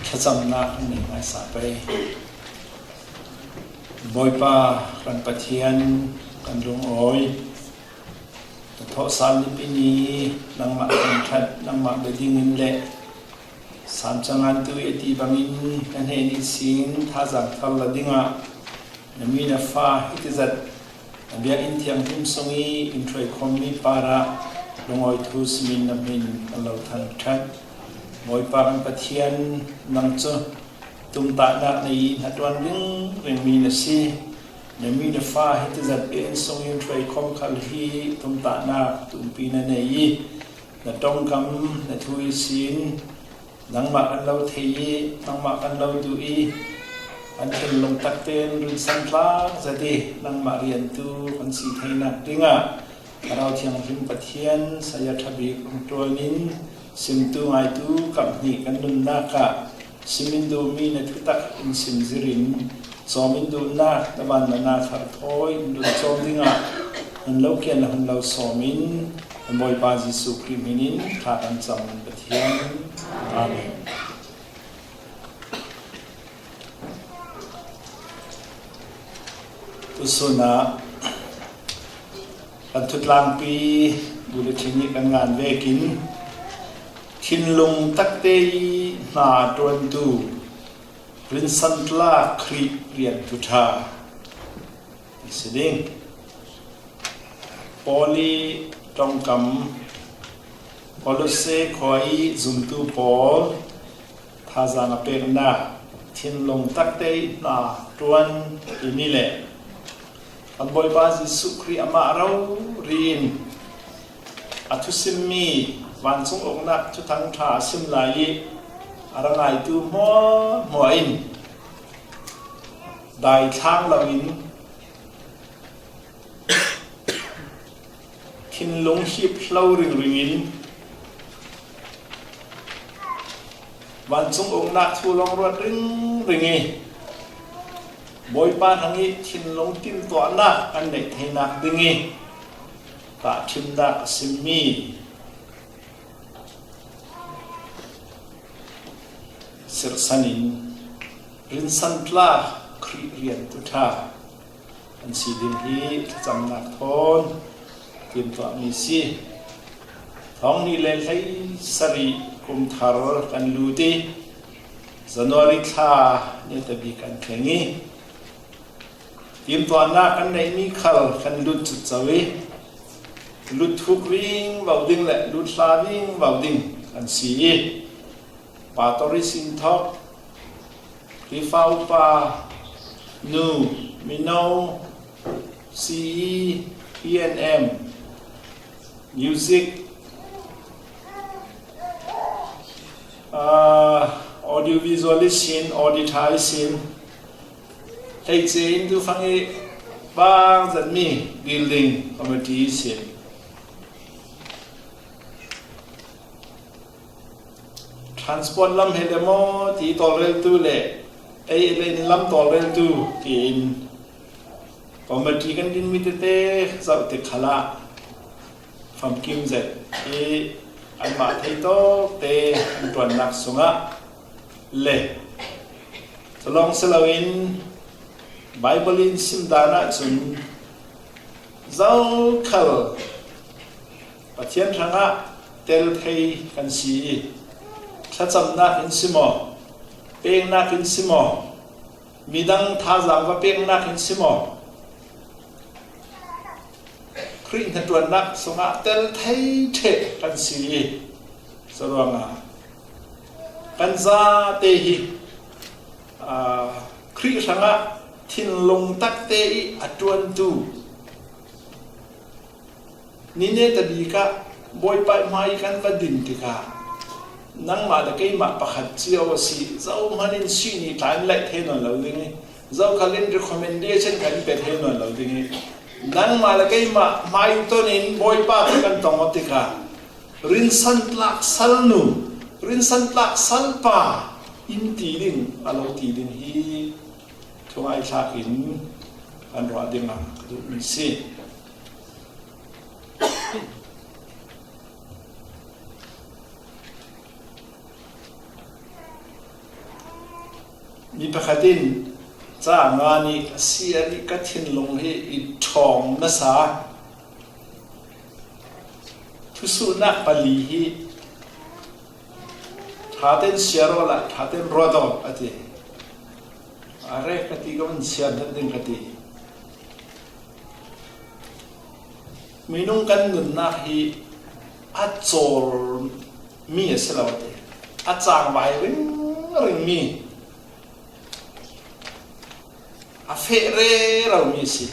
ขจำนักหนึ่งอาสาไปบอยป้ากันปะเทียนกันลุงโอยทอสาลิปินีนังมากันทัดนังมาเบดิงินเละสามจังงันตุยตีบังอินกันเฮนิสินท่าจังทัลละดิ่งะนมีนาฟ้าฮิตจัดเบียอินเทียมทิมสงีอินทรอยคอมมีปาระลุงโอยทุสมินนมินอัลลอฮฺทันทัดบอยป้ากันปะเทียนนังจ้ตุมตาหนักในหัดวันดึงเรื่องมีนาซีนมีนาฟ้าฮิตจัดเป็นสงีอินทรอยคอมคัลฮีตุมตาหนักตุมปีนันเนยนตองกำนทุยสินนังมากันเราเทียนังมากันเราดูอีอันเป็นลงตักเต้นรุ่นสันพลาจะดีนังมาเรียนตูอันสีไทยนักดิ่งะเราเที่ยงพิมปะเทียนสายทบีของตัวนินสิมตูไงตูกับนี่กันดุนนักะสิมินดูมีนทุตักอินสิมซิรินสอมินดูนักตะวันนาขัดทอยดุนโจมดิ่งะอันเราเขียนอันเราสอมินอันบอยปาจิสุคริมินินขาดอันจำปะเทียนอาเมนอุศนาอันทุกลางปีบุรุษชินิกันงานเวกินขินลงตักเตยนาตวนตูรินสันตลาครีเรียนทุธาสดิ้งปอลีตองกำปอลเซคอยจุนตูปอลท่าจางเปรนาขินลงตักเตยนาตวนอินิเลอันบอยบาจิสุครีอามาเราเรียนอัตุสิมีวันสงองนักทุทังทาสิมลายอะไรไงตัวมัวอินได้ทางเราอินขินลงหิบเล่าริงอินวันสงองนักทุลองรวดริงบอยป้าทางนี้ทิ้งลงทิ้งตัวนักอันเด็กให้นักดึงกะทิ้งดักสิมีเสรสันินรินสันพลาครีเรียนตุธาอันสีดินที่จำนักทนเตรียมตัวมีสิท้องนี้เลยให้สริกุมทารกันลูดีจันวาริธาเนี่ยตบีกันแข่งนี้ทีมตัวนักกันในมีขลกันลุดจุดสวีลุดทุกวิ่งเบาดิ่งแหละลุดลาวิ่งเบาดิ่งกันสีปาตอริสินทอกริฟาวปานูมิโนซีพีเอ็นเอ็มมิวสิกaudio visualization auditizationให้เจนดูฟังให้บางจัดมี building committee เสียtransport ลำเฮดโมที่ต่อเร็วตู้เล่ไอ้เล่นลำต่อเร็วตู้ที่อิน committee กันดินมิเตเต้จะติดขละฟังกิมเจ็ดอันมาที่โตเตอันตัวนักสุงะเล่สลองสลาวินBible in Simdana jun zau khal pathian thanga tel thei kan si thacham na in simo peng na in simo midang tha jang wa peng na in simo khrin than tuan nak songa tel thei the kan si sarwanga kan za te hi khri thangaทิ้งลงตักเตยอัจวนตูนี่เนี่ยตบีกะบอยไปมาอีกันก็ดินติกะนั่งมาตะกี้มาประคัดเจียวสิเจ้ามันอินซีนี่ทานเล็กเท่านั้นเราดิงเจ้าเขาเล่น recommendation กันเป็นเท่านั้นเราดิงนั่งมาตะกี้มาอีตัวนี้บอยป้ากันตองติกะรินสันตลักสัลนูรินสันตลักสัลปาอินตีดิงอาเราตีดิงฮีทวายชาขินอันรัวดิมังดูมิสิ มีประคตินจ้างานนี้เสียนี่ก็ทิ้งลงให้อีทองนะสาทุสุนักปลีฮีถ้าเต้นเสียรอละถ้าเต้นรอดอติอะไรกติก็มันเสียนั่นเองกติมีนุ่งกันนุนนักฮีอัดโจรมีเสลาวติอัดจางไว้เรื่องมีอาเฟเรเรามีสิ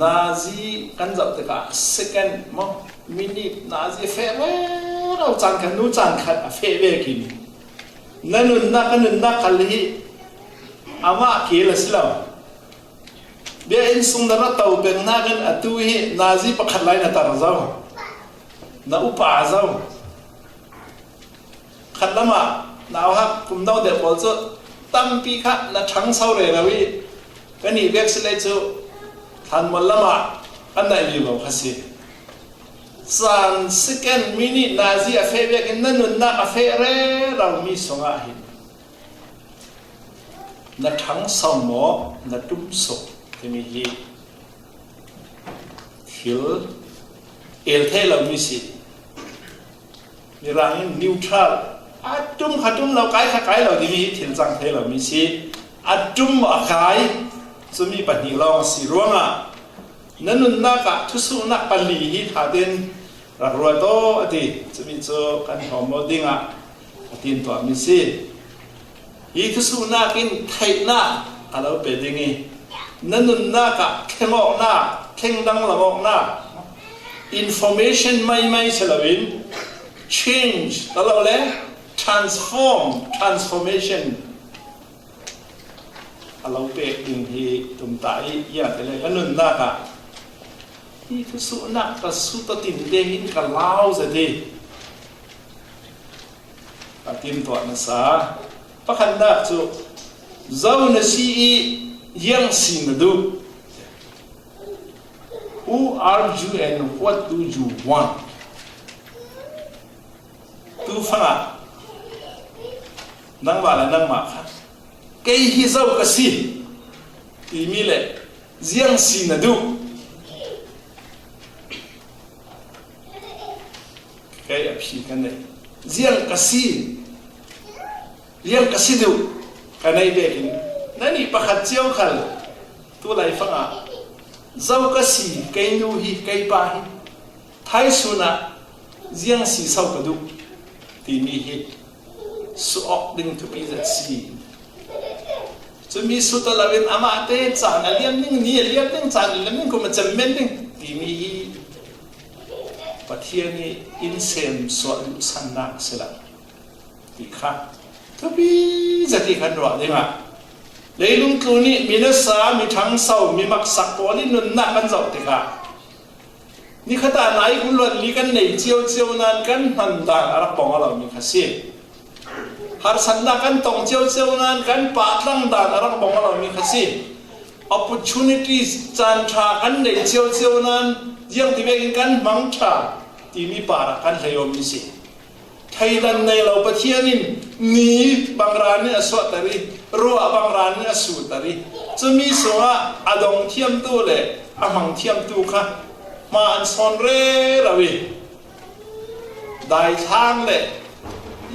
นาซีกันจับตะกะ second มั้งมินินาซีเฟเรเราจางกันนู้จางขัดอาเฟเวกินนั่นนุนนักคัลฮีอามาเกลสิลาวเดี๋ยวอินสุงดาร์ตาวเป็นนักกันอตุฮีนาซีปะขัดไลน์นัตตาร์ซาวนาอุปาซาวขัดละมานาฮักกุมดาวเด็กบอลซ์ตั้มปีค่ะนัดทั้งเสาเรนาวีกันนี่เวกซ์เลยจูทันมันละมาอันไหนมีบ้างคะสิ3 second minute นาซีอาเฟเวกินนั่นนุนนักอาเฟเรเรามีสองอาหินนัดทั้งเสาหมอนัดตุ้มศพที่มีฮีฮิลเอลเทเรามีสิมีรางนิวทรัลอัดจุ่มขัดจุ่มเราไกด์ขัดไกด์เราที่มีถิ่นจังเทเรามีสิอัดจุ่มอาไกด์จะมีปัญหาเราสิร่วงอ่ะนั่นนุนนักทุสุนักปลีฮิถ้าเดินรักรวยโตอดีจะมีโจกันหอมโมดิ้งอ่ะตินตัวมีสิฮีทุสุนักกินไทยนักอะไรเป็นยังไงนั่นนุนนักเข่งออกนักเข่งดังละออกนัก information ไม่เฉลิม change ตลอดเลย transformation เราเป็นสิ่งที่ตุ่มตายอย่างไรก็นุ่นนักที่ทุสุนักก็สุดติ่งเด้งกันเล่าสิทีติ่งตัวนัสาประคันนักจูเจ้าหน้าที่ยังสิ่งดู Who are you and what do you want ตูฟังอ่ะนั่งมาแล้วนั่งมาค่ะเกี่ยฮิซาวกสิที่มีเลยยังสิ่งดูเกี่ยพี่กันเลยยังกสิดูกันไอ้เด็กนั่นนี่ประคัตเจ้าขันตัวไรฟังอ่ะเจ้ากสิเกี่ยนูฮีเกี่ยป้าฮีไทยสุนัขยังสิ่งสาวกดูที่มีฮีสุออกดึงทุกปีจะสิจะมีสุดตลอดอามาเตจานเลี้ยงนิ่งนี่เลี้ยงนิ่งจานเลี้ยงนิ่งก็มันจะเม่นนิ่งที่มีประเทศนี้อินเซมสวดสันนักเสร็จที่ข้าทุกปีจะที่ขันรัวได้ไหมเลยลุงตัวนี้มีเนื้อสามีทั้งเศร้ามีมักสักตัวนี่นุนนักกันเจ้าที่ข้านี่ขณะไหนคุณหลุดลีกันในเจียวนั้นกันหันต่างอารักปองเรามีข้าศึกหากสันนักกันตรงเจียวนั้นกันปากตั้งด่านอารักปองเรามีข้าศึก opportunities จันทรากันในเจียวนั้นยังที่เวกินกันมังชาที่มีปารักกันเลยมีสิไทยดันในเราประเทศนี้นี่บางร้านเนี่ยสวัสดีรัวบางร้านเนี่ยสุดตารีจะมีส่วนอดงเทียมตัวเลยอามังเทียมตัวค่ะมาอันสอนเร่เราวิได้ทางเลย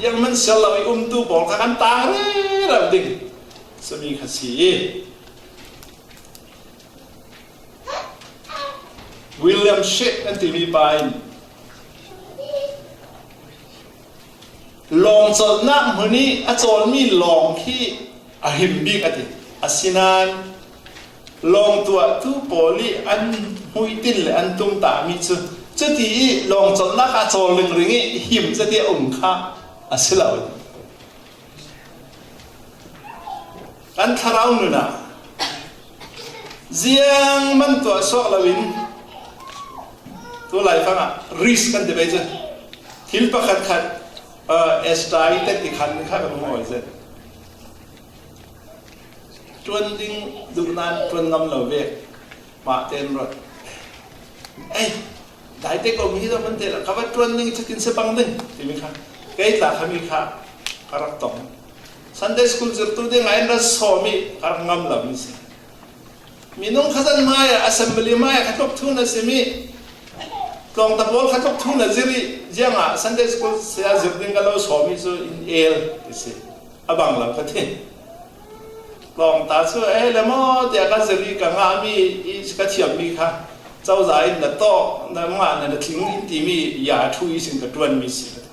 ยังมันเสียเราไปตัวบอกกันต่างเร่เราดิ่งจะมีขสีวิลเลียมเชคนั่นที่มีไปลองจนนักมือนี้อาจารย์มีลองที่อาหิมบิกติอาศินานลองตัวทุโปลีอันหุยตินเลยอันตุ้มตามิจุจะที่ลองจนนักอาจารย์ลึงริงหิมจะที่องค์ข้าอาศิลาวอันทาราอุนนะเสียงมันตัวสอกลาวินตัวไหลฟังอ่ะริสกันเดี๋ยวไปจ้ะทิลปะขัดเอสไตล์เต็มที่ขันข้ากับมึงเอาไว้เสร็จจวนดิ้งดูนานจวนนำเหล่าเวกมาเต้นรถเอ้ยได้เด็กก็มีแต่มันเด็กละเขาว่าจวนดิ้งจะกินเสบังดิ้งที่มีค่ะเกย์ตาเขามีค่ะคารักตง Sunday school zirtu de ngayon na somi karangam lang misi. Minong kazan maya assembly maya katok tu na simi. Kong tapol katok tu na ziri janga Sunday school siya zirting kalau somi so in air isi abang lang kati. Kong tasu lemo dia kan ziri kangami is katiam mi ka. Zau zai na to na mga na ting intimi ya tu isin ka tuan misi.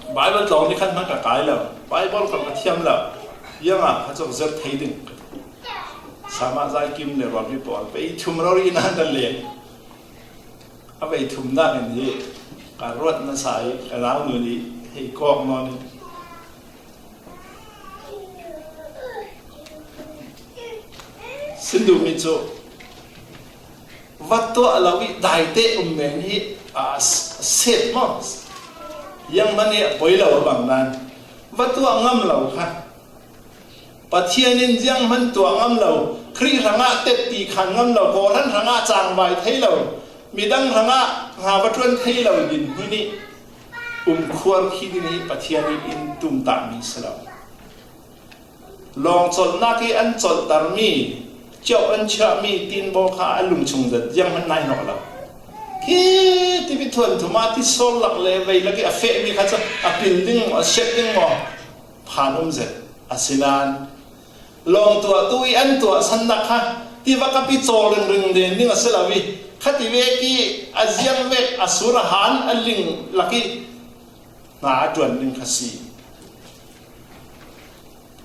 Bible long ni kan man ka kai la Bible ka thiam la yanga ka chok zer thei ding sama zai kim le ro bi pol pe thum ro ri na dal le a pe thum na ni ka rot na sai ka rau nu ni hei kok no ni sindu mi cho wat to alawi dai te men hi set mo yang mana boiler bang nan, batu angam lau kan, patianin yang man tu angam lau, kri ranga teti kan angam lau, koran ranga cang bai thei lau, midang ranga batuan thei lau din huni, kuar kini patiani in tum tak mi selau, long col naki an col tarmi, jauh an cak mi tin boka alung chung dat yang man nai nok lau. Ki tibi tuan tu mati sol lak le vei lagi afe mi kata a building a shaping mo phanum ze asinan long tua tui an tua san nak ha ti va kapi chol ring den ning aselawi khati ve ki aziang ve asura han aling laki na tuan ning khasi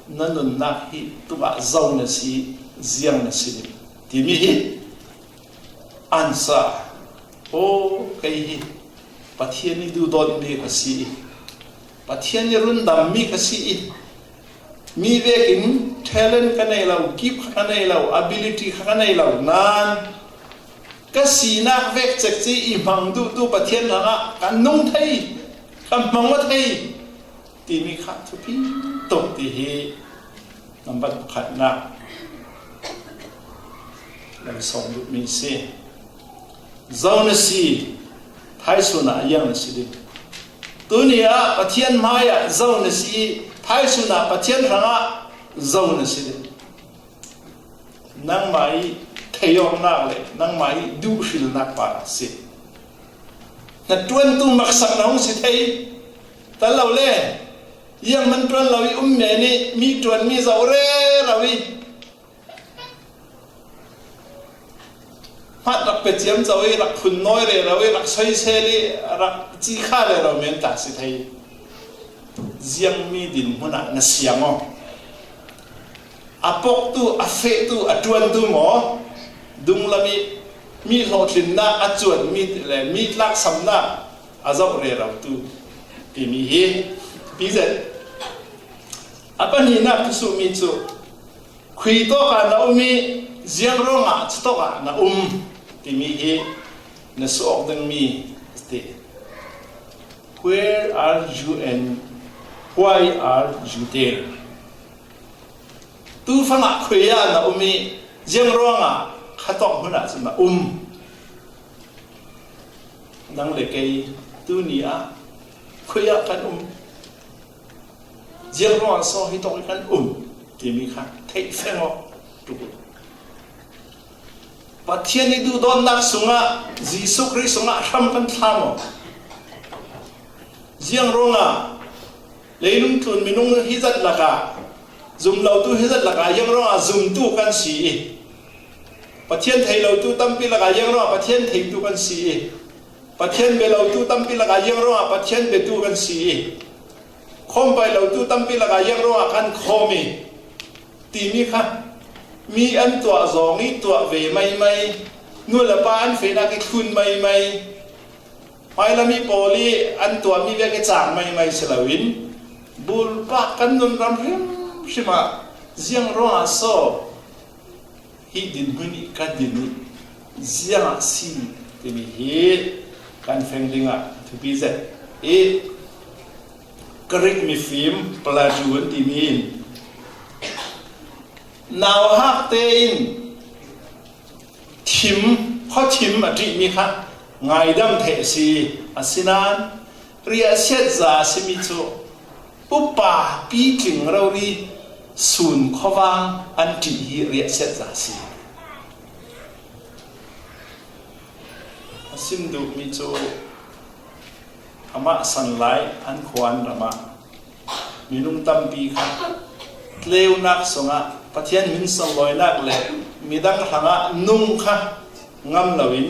nanun na hi tu ba zau na si ziang na si ti mi hi ansa oh kay pathian ni du don mi kasi pathian ni run dam mi kasi mi vekin talent kanai lau gift kanai lau ability kanai lau nan kasi nak vek cek si imang du pathian na kan nung thai kan mang wat thai ti mi khat thu pi tok ti hi number khat na lam song du mi se zau na si thai suna yang na si din tunia pathian maya zau na si thai suna pathian ranga zau na si din nang mai thayong na le nang mai du shil na pa si na tuan tu maksak na hong si thai talaw le yang man tuan lawi me ni mi tuan mi zau re lawi phát đặc biệt chiếm cho ấy đặc phun nói để rồi đặc xoay xe đi đặc chi khá để rồi miền ta sẽ thấy riêng mi đình hôm nay là xiang không apok tu afe tu atuan tu mo dung là mi lo tin na atuan mi lak sam na azok re rồi tu thì mi he bây giờ apa ni na tu mi chu khui to ka na mi riêng rong à to ka na Timi he na sok deng mi ste. Where are you and why are you there? Tu fanga khoya na umi jeng ronga khatok huna suna nang le kai tu nia khoya kan jeng ronga so hi tok kan timi kha thei fengo tu pathian ni du don nak sunga Jisu Christ sunga ram kan thamo jiang ronga leilum thun minung hizat laka zum lau tu hizat laka yang ronga zum tu kan si pathian thei lau tu tampi laka yang ronga pathian thei tu kan si pathian be lau tu tampi laka yang ronga pathian be tu kan si khom pai lau tu tampi laka yang ronga kan khomi ti mi kha mi an tua zongi tua ve mai nu la pa an fe na ke khun mai mai la mi poli an tua mi ve ke chang mai selawin bul pa kan nun ram rim shima ziang ro aso hi din huni ka din ziang si te mi he kan feng dinga tu bi ze correct mi film pelajuan ti min nào hát tên thím khó thím mà trị mi khác ngày đâm thể si asinan ria xét giả si mi chu อุปาปีจึงเราดีศูนย์ขวางอันที่เรียกเสจสีสินดูมิจูอามาสันไลอันควรรามามีนุ่มตั้มปีค่ะเลวนักสงะปะเทียนมินสลอยนักเลยมีดังทางะนุ่งค่ะงำลวิน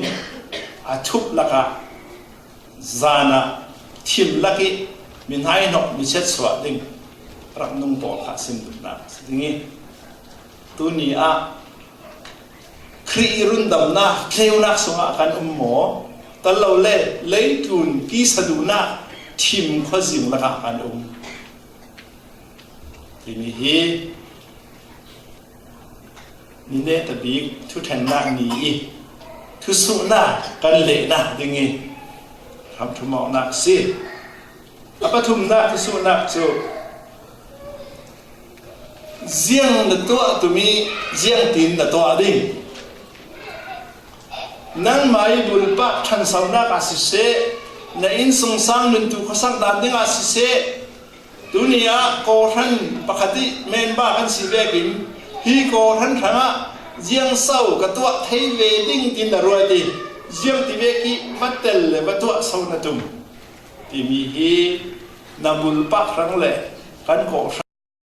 อาชุบลักะจานะทิมลักิมินให้นกมิเช็ดสวัสดิ่งรักนุ่งปอดค่ะสินดูนักสิ่งนี้ตัวนี้ครีรุนดำนะเลวนักสงะกันหมอตลอดเลยทุนกีสะดูนักทิมข้อสิ่งลักะกันทีนี้นี่เนี่ยแต่บีทุกแทนนักนี้ทุกสุนัขกันเละนะอย่างงี้ทำทุกหมอกนักสิapaทุมนักทุกสุนัขจูเจียงละตัวตุมีเจียงตีนละตัวดิ่งนั่งไม่บุลปะทันสาวนักอาศิเสในอินสงสารนึงตุข้าสักดานดิ่งอาศิเสตุนี้โกรันปกติเมนบ้ากันสิเบกินฮีโกรันทั้งเจียงเศร้ากับตัวไทยเวดิ้งกินดารวยดีเจียงที่เวกีบัตเตลเลยบัตัวเศร้าหน้าตุ่มที่มีฮีนาบุลปะครั้งแรกกันโกรั